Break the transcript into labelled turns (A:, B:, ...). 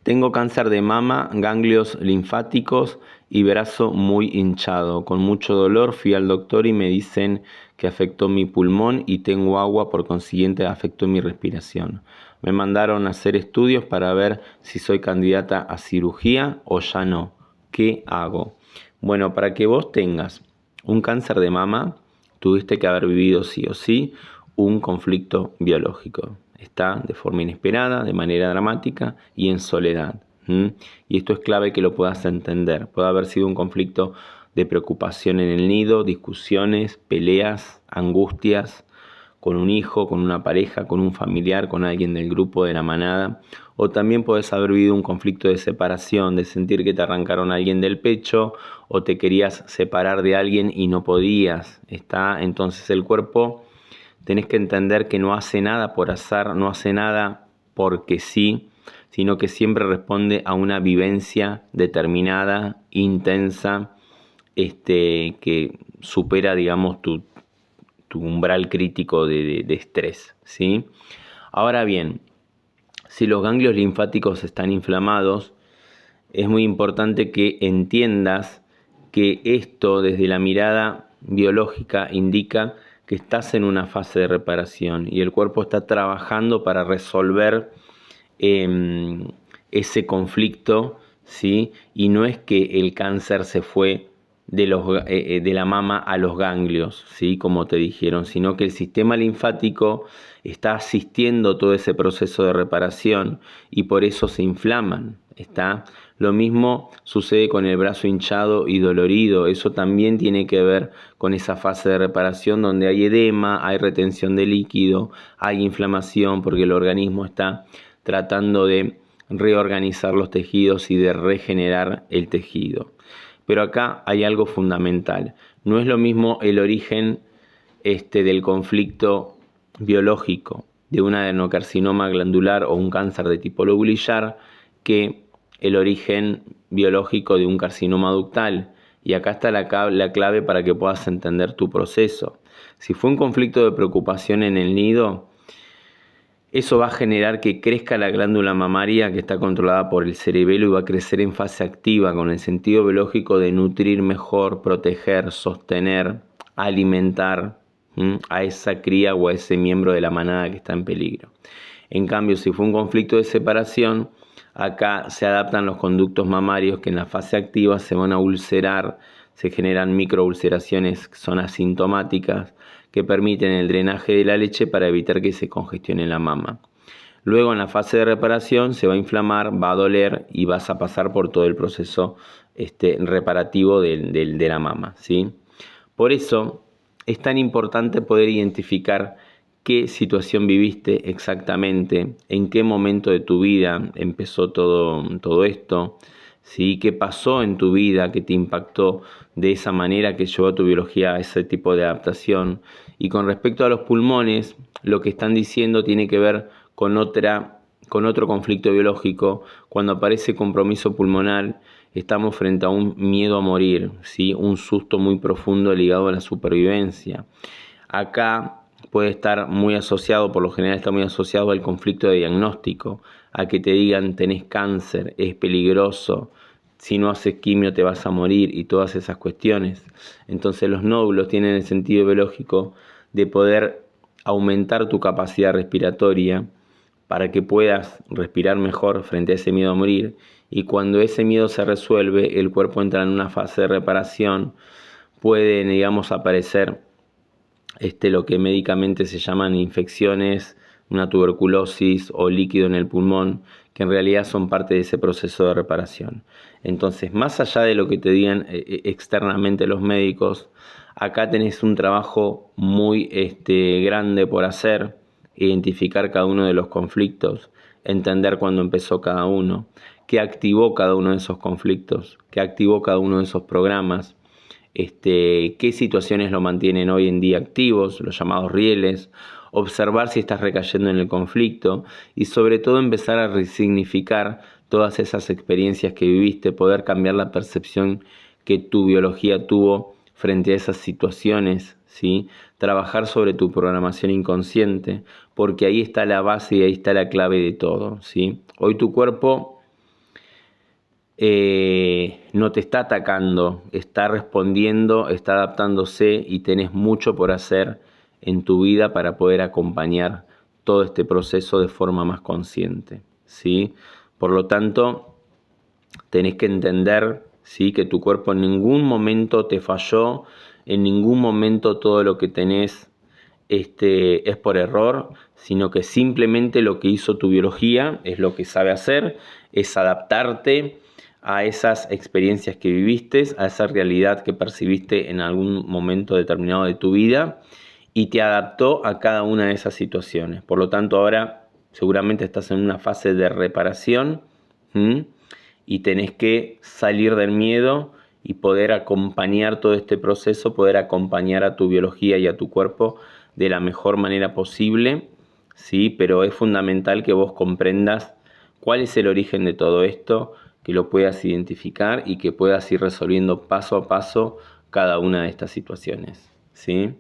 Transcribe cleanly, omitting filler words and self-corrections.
A: Tengo cáncer de mama, ganglios linfáticos y brazo muy hinchado. Con mucho dolor fui al doctor y me dicen que afectó mi pulmón y tengo agua, por consiguiente afectó mi respiración. Me mandaron a hacer estudios para ver si soy candidata a cirugía o ya no. ¿Qué hago? Bueno, para que vos tengas un cáncer de mama, tuviste que haber vivido sí o sí un conflicto biológico. Está de forma inesperada, de manera dramática y en soledad. Y esto es clave que lo puedas entender. Puede haber sido un conflicto de preocupación en el nido, discusiones, peleas, angustias con un hijo, con una pareja, con un familiar, con alguien del grupo, de la manada. O también puedes haber vivido un conflicto de separación, de sentir que te arrancaron a alguien del pecho o te querías separar de alguien y no podías. Entonces el cuerpo, tenés que entender que no hace nada por azar, no hace nada porque sí, sino que siempre responde a una vivencia determinada, intensa, que supera, digamos, tu umbral crítico de estrés, ¿sí? Ahora bien, si los ganglios linfáticos están inflamados, es muy importante que entiendas que esto desde la mirada biológica indica que estás en una fase de reparación y el cuerpo está trabajando para resolver ese conflicto, ¿sí? Y no es que el cáncer se fue de la mama a los ganglios, ¿sí? Como te dijeron, sino que el sistema linfático está asistiendo todo ese proceso de reparación y por eso se inflaman. Lo mismo sucede con el brazo hinchado y dolorido. Eso también tiene que ver con esa fase de reparación donde hay edema, hay retención de líquido, hay inflamación porque el organismo está tratando de reorganizar los tejidos y de regenerar el tejido. Pero acá hay algo fundamental. No es lo mismo el origen del conflicto biológico de un adenocarcinoma glandular o un cáncer de tipo lobulillar que el origen biológico de un carcinoma ductal. Y acá está la clave para que puedas entender tu proceso. Si fue un conflicto de preocupación en el nido, eso va a generar que crezca la glándula mamaria que está controlada por el cerebelo y va a crecer en fase activa con el sentido biológico de nutrir mejor, proteger, sostener, alimentar a esa cría o a ese miembro de la manada que está en peligro. En cambio, si fue un conflicto de separación, acá se adaptan los conductos mamarios que en la fase activa se van a ulcerar, se generan microulceraciones que son asintomáticas, que permiten el drenaje de la leche para evitar que se congestione la mama. Luego en la fase de reparación se va a inflamar, va a doler y vas a pasar por todo el proceso reparativo de la mama, ¿sí? Por eso es tan importante poder identificar qué situación viviste exactamente, en qué momento de tu vida empezó todo esto, ¿sí? ¿Qué pasó en tu vida que te impactó de esa manera que llevó a tu biología a ese tipo de adaptación? Y con respecto a los pulmones, lo que están diciendo tiene que ver con otro conflicto biológico. Cuando aparece compromiso pulmonar, estamos frente a un miedo a morir, ¿sí? Un susto muy profundo ligado a la supervivencia. Acá puede estar muy asociado, por lo general está muy asociado al conflicto de diagnóstico, a que te digan tenés cáncer, es peligroso, si no haces quimio te vas a morir y todas esas cuestiones. Entonces los nódulos tienen el sentido biológico de poder aumentar tu capacidad respiratoria para que puedas respirar mejor frente a ese miedo a morir, y cuando ese miedo se resuelve, el cuerpo entra en una fase de reparación, pueden, digamos, aparecer lo que médicamente se llaman infecciones, una tuberculosis o líquido en el pulmón, que en realidad son parte de ese proceso de reparación. Entonces, más allá de lo que te digan externamente los médicos, acá tenés un trabajo muy grande por hacer, identificar cada uno de los conflictos, entender cuándo empezó cada uno, qué activó cada uno de esos conflictos, qué activó cada uno de esos programas, qué situaciones lo mantienen hoy en día activos, los llamados rieles, observar si estás recayendo en el conflicto y sobre todo empezar a resignificar todas esas experiencias que viviste, poder cambiar la percepción que tu biología tuvo frente a esas situaciones, ¿sí? Trabajar sobre tu programación inconsciente, porque ahí está la base y ahí está la clave de todo, ¿sí? Hoy tu cuerpo no te está atacando, está respondiendo, está adaptándose y tenés mucho por hacer en tu vida para poder acompañar todo este proceso de forma más consciente, ¿sí? Por lo tanto, tenés que entender, ¿sí?, que tu cuerpo en ningún momento te falló, en ningún momento todo lo que tenés es por error, sino que simplemente lo que hizo tu biología es lo que sabe hacer, es adaptarte a esas experiencias que viviste, a esa realidad que percibiste en algún momento determinado de tu vida y te adaptó a cada una de esas situaciones. Por lo tanto, ahora seguramente estás en una fase de reparación, ¿m? Y tenés que salir del miedo y poder acompañar todo este proceso, poder acompañar a tu biología y a tu cuerpo de la mejor manera posible, ¿sí? Pero es fundamental que vos comprendas cuál es el origen de todo esto, que lo puedas identificar y que puedas ir resolviendo paso a paso cada una de estas situaciones, ¿sí?